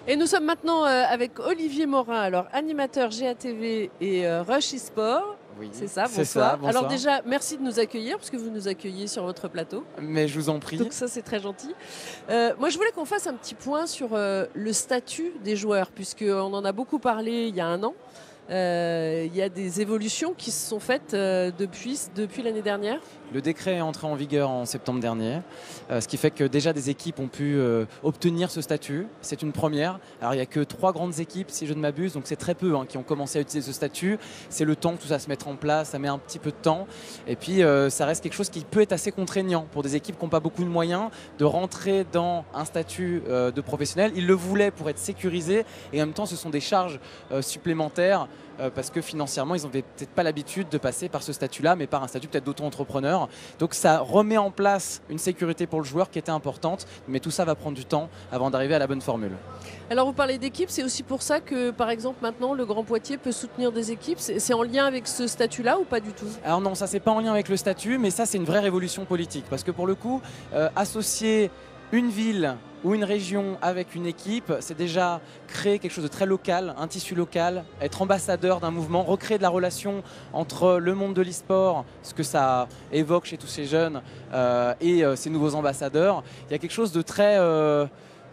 Et nous sommes maintenant avec Olivier Morin, alors animateur GATV et Rush eSport. Oui, c'est ça, c'est bonsoir. ça, bonsoir. Alors déjà, merci de nous accueillir, parce que vous nous accueillez sur votre plateau. Mais je vous en prie. Donc ça, c'est très gentil. Moi, je voulais qu'on fasse un petit point sur le statut des joueurs, puisqu'on en a beaucoup parlé il y a un an. Il y a des évolutions qui se sont faites depuis l'année dernière. Le décret est entré en vigueur en septembre dernier, ce qui fait que déjà des équipes ont pu obtenir ce statut. C'est une première. Alors il n'y a que 3 grandes équipes, si je ne m'abuse, donc c'est très peu qui ont commencé à utiliser ce statut. C'est le temps que tout ça se mette en place, ça met un petit peu de temps. Et puis ça reste quelque chose qui peut être assez contraignant pour des équipes qui n'ont pas beaucoup de moyens de rentrer dans un statut de professionnel. Ils le voulaient pour être sécurisés et en même temps ce sont des charges supplémentaires parce que financièrement ils n'avaient peut-être pas l'habitude de passer par ce statut-là, mais par un statut peut-être d'auto-entrepreneur. Donc ça remet en place une sécurité pour le joueur qui était importante, mais tout ça va prendre du temps avant d'arriver à la bonne formule. Alors vous parlez d'équipe, c'est aussi pour ça que par exemple maintenant le Grand Poitiers peut soutenir des équipes. C'est en lien avec ce statut-là ou pas du tout? Alors non, ça c'est pas en lien avec le statut, mais ça c'est une vraie révolution politique, parce que pour le coup, associer une ville ou une région avec une équipe, c'est déjà créer quelque chose de très local, un tissu local, être ambassadeur d'un mouvement, recréer de la relation entre le monde de l'e-sport, ce que ça évoque chez tous ces jeunes et ces nouveaux ambassadeurs. Il y a quelque chose de très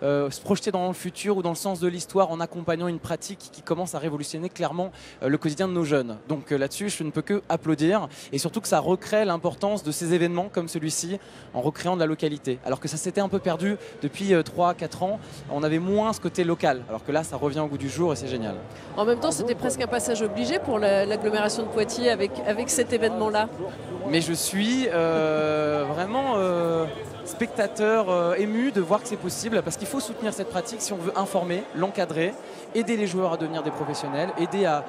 se projeter dans le futur ou dans le sens de l'histoire en accompagnant une pratique qui commence à révolutionner clairement le quotidien de nos jeunes. Donc là-dessus, je ne peux que applaudir et surtout que ça recrée l'importance de ces événements comme celui-ci en recréant de la localité. Alors que ça s'était un peu perdu depuis 3-4 ans, on avait moins ce côté local, alors que là, ça revient au goût du jour et c'est génial. En même temps, c'était presque un passage obligé pour l'agglomération de Poitiers avec cet événement-là. Mais je suis vraiment spectateur ému de voir que c'est possible, parce qu'il faut soutenir cette pratique si on veut informer, l'encadrer, aider les joueurs à devenir des professionnels, aider à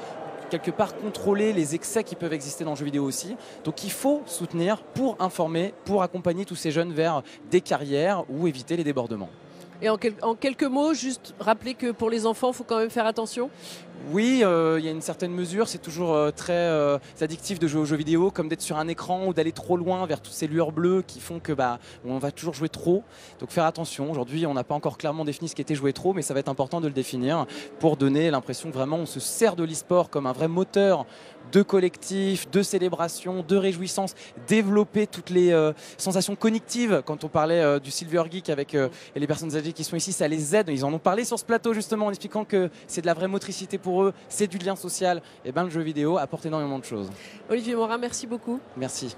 quelque part contrôler les excès qui peuvent exister dans le jeu vidéo aussi. Donc il faut soutenir pour informer, pour accompagner tous ces jeunes vers des carrières ou éviter les débordements. Et en quelques mots, juste rappeler que pour les enfants, il faut quand même faire attention. Oui, il y a une certaine mesure, c'est toujours très addictif de jouer aux jeux vidéo, comme d'être sur un écran ou d'aller trop loin vers toutes ces lueurs bleues qui font que on va toujours jouer trop. Donc faire attention, aujourd'hui on n'a pas encore clairement défini ce qu'était jouer trop, mais ça va être important de le définir pour donner l'impression que vraiment on se sert de l'e-sport comme un vrai moteur de collectif, de célébration, de réjouissance, développer toutes les sensations cognitives. Quand on parlait du Silver Geek avec les personnes âgées qui sont ici, ça les aide, ils en ont parlé sur ce plateau justement en expliquant que c'est de la vraie motricité pour eux, c'est du lien social. Et le jeu vidéo apporte énormément de choses. Olivier Morin, merci beaucoup. Merci.